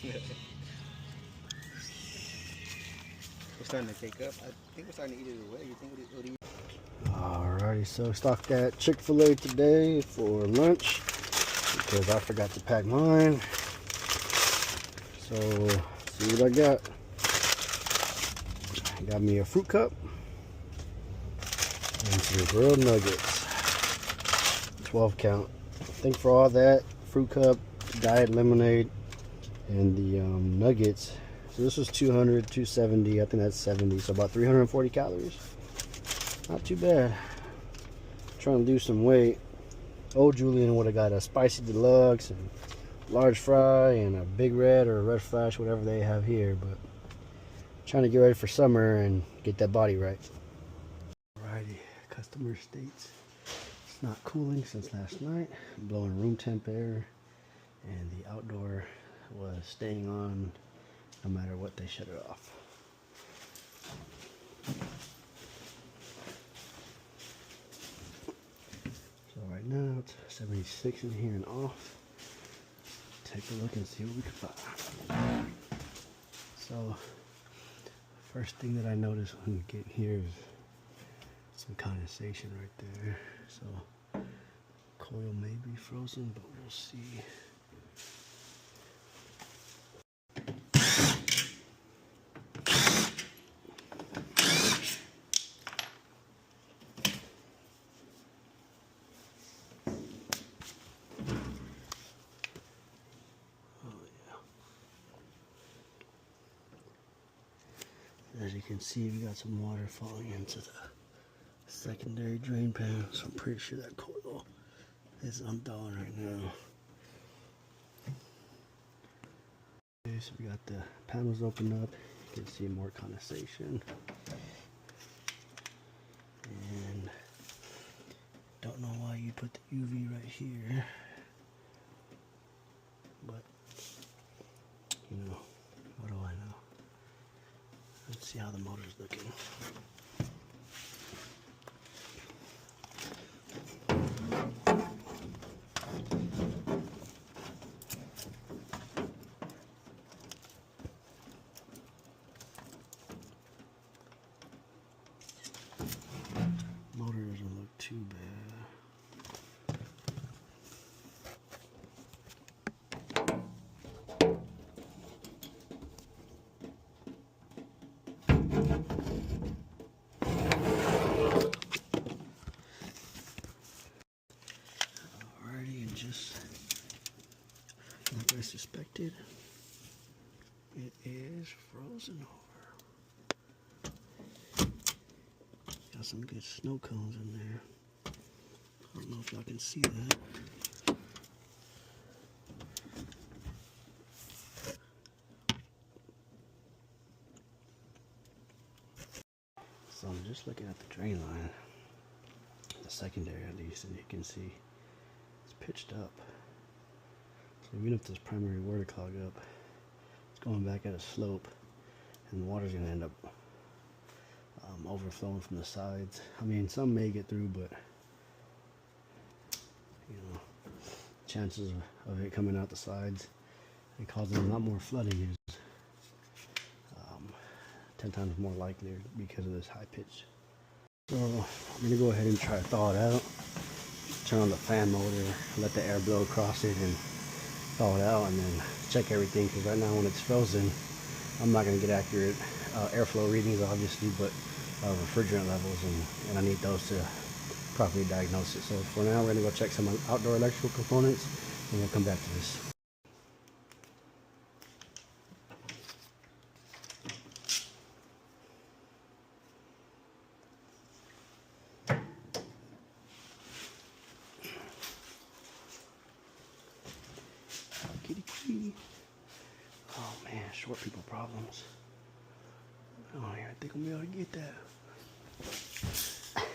We're starting to take up. I think we're starting to eat it away. You think what do you? Alrighty, so stopped at Chick-fil-A today for lunch because I forgot to pack mine. So, see what I got. I got me a fruit cup and some grilled nuggets. 12 count. I think for all that, fruit cup, diet lemonade, and the nuggets. So this was 200, 270. I think that's 70. So about 340 calories. Not too bad. Trying to lose some weight. Old Julian would have got a spicy deluxe and large fry and a big red or a red flash, whatever they have here. But trying to get ready for summer and get that body right. Alrighty, customer states it's not cooling since last night. Blowing room temp air, and the outdoor was staying on no matter what they shut it off. So right now it's 76 in here and off. Take a look and see what we can find. So first thing that I noticed when we get here is some condensation right there. So coil may be frozen, but we'll see. As you can see, we got some water falling into the secondary drain pan, so I'm pretty sure that coil is undone right now. Okay, so we got the panels open up. You can see more condensation. And don't know why you put the UV right here, but you know, what do I know? Let's see how the motor's looking. Motor doesn't look too bad. Like I suspected, it is frozen over. Got some good snow cones in there. I don't know if y'all can see that. So I'm just looking at the drain line, the secondary at least, and you can see it's pitched up. So even if this primary were to clog up, it's going back at a slope, and the water's going to end up overflowing from the sides. I mean, some may get through, but you know, chances of it coming out the sides and causing a lot more flooding is 10 times more likely because of this high pitch. So I'm going to go ahead and try to thaw it out. Turn on the fan motor, let the air blow across it, and thaw it out, and then check everything, because right now when it's frozen, I'm not going to get accurate airflow readings obviously, but refrigerant levels, and I need those to properly diagnose it. So for now, we're going to go check some outdoor electrical components, and we'll come back to this. Kitty kitty. Oh man, short people problems. Oh yeah, I think I'm gonna be able to get that. Let's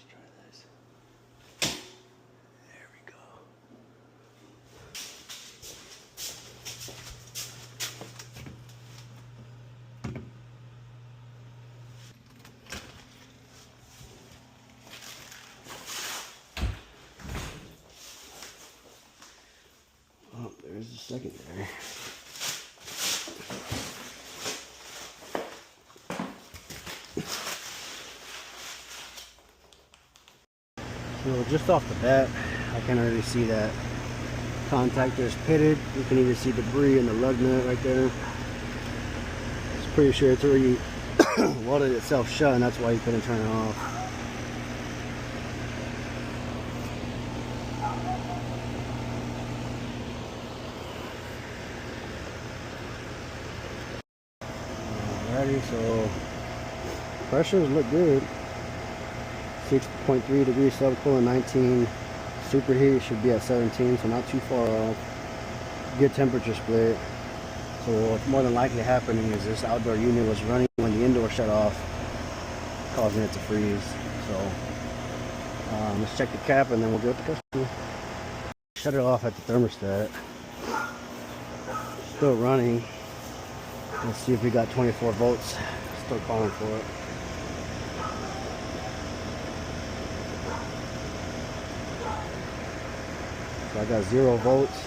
try this. There we go. There's the secondary. So just off the bat, I can already see that contactor is pitted. You can even see debris in the lug nut right there. It's pretty sure it's already welded itself shut, and that's why you couldn't turn it off. Alrighty, so pressures look good. 6.3 degrees subcoolant, 19 superheat, should be at 17, so not too far off. Good temperature split. So what's more than likely happening is this outdoor unit was running when the indoor shut off, causing it to freeze. So let's check the cap and then we'll go with the customer. Shut it off at the thermostat. Still running. Let's see if we got 24 volts. Still calling for it. So I got 0 volts,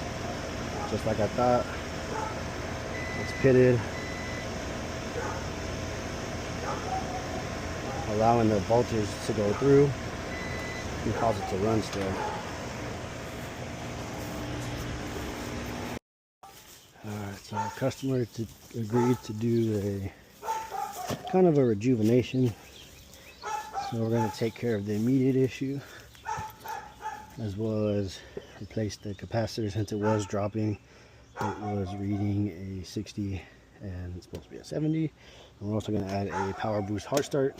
just like I thought. It's pitted, allowing the voltage to go through and cause it to run still. Alright, so our customer agreed to do a kind of a rejuvenation. So we're going to take care of the immediate issue, as well as replace the capacitor since it was dropping. It was reading a 60 and it's supposed to be a 70. And we're also going to add a power boost heart start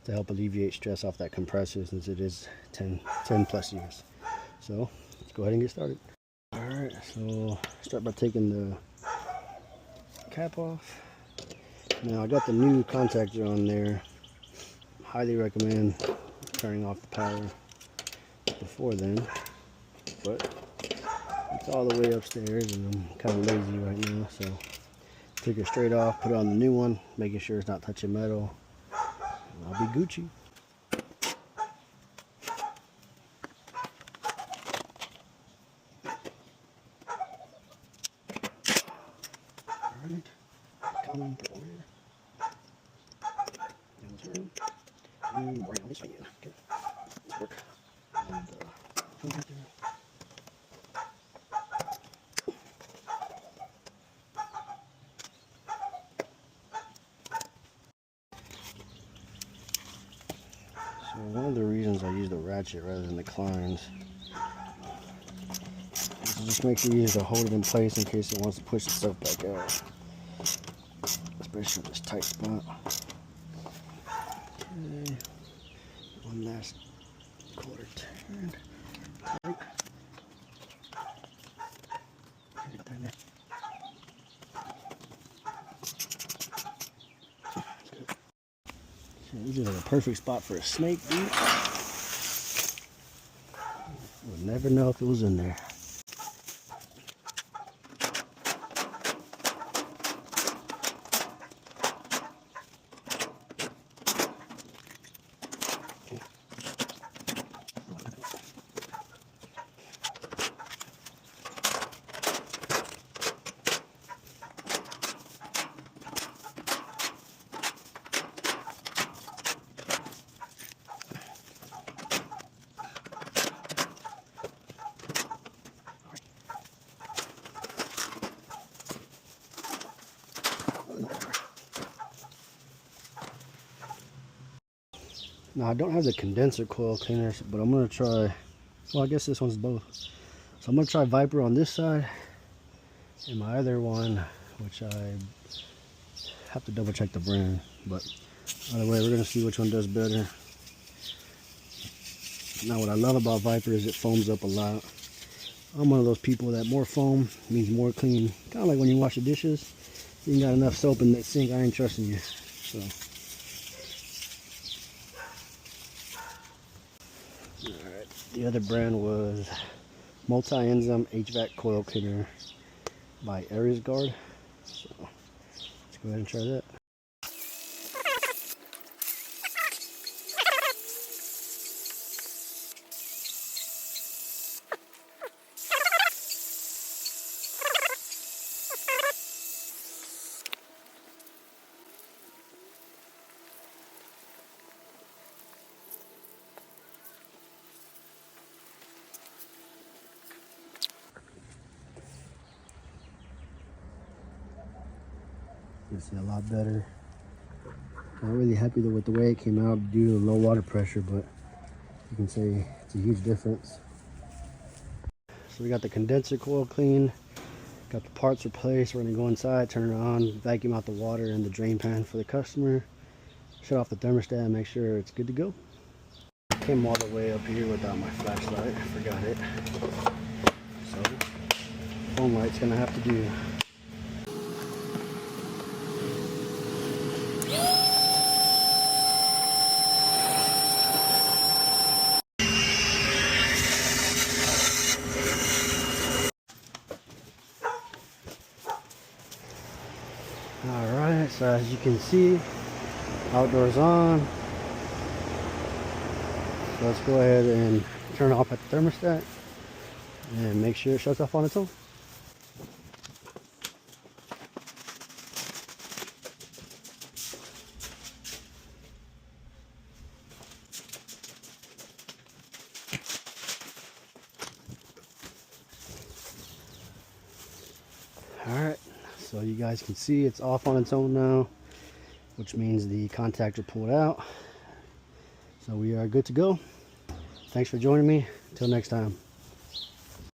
to help alleviate stress off that compressor since it is 10 plus years. So let's go ahead and get started. Alright, so start by taking the cap off. Now I got the new contactor on there. Highly recommend turning off the power before then, but it's all the way upstairs and I'm kind of lazy right now, so take it straight off, put on the new one, making sure it's not touching metal, and I'll be Gucci. Alright, coming for here. And turn. And bring this way in. Okay, let's work. And come back there. So one of the reasons I use the ratchet rather than the clines is it just makes it easier to hold it in place in case it wants to push itself back out, especially in this tight spot. Okay, one last quarter turn. Tight. This is like a perfect spot for a snake, dude. We'll never know if it was in there. Now I don't have the condenser coil cleaners, but I'm gonna try, well I guess this one's both. So I'm gonna try Viper on this side, and my other one, which I have to double check the brand, but either way we're gonna see which one does better. Now what I love about Viper is it foams up a lot. I'm one of those people that more foam means more clean. Kind of like when you wash the dishes, you ain't got enough soap in that sink, I ain't trusting you. So alright, the other brand was Multi-Enzyme HVAC Coil Cleaner by Arisguard. So let's go ahead and try that. can see a lot better. Not really happy with the way it came out due to low water pressure, but you can see it's a huge difference. So we got the condenser coil clean, got the parts replaced. We're gonna go inside, turn it on, vacuum out the water in the drain pan for the customer, shut off the thermostat, and make sure it's good to go. Came all the way up here without my flashlight, I forgot it. So, phone light's gonna have to do. Alright, so as you can see, outdoors on. So let's go ahead and turn off at the thermostat and make sure it shuts off on its own. Alright, so you guys can see it's off on its own now, which means the contactor pulled out. So we are good to go. Thanks for joining me. Until next time.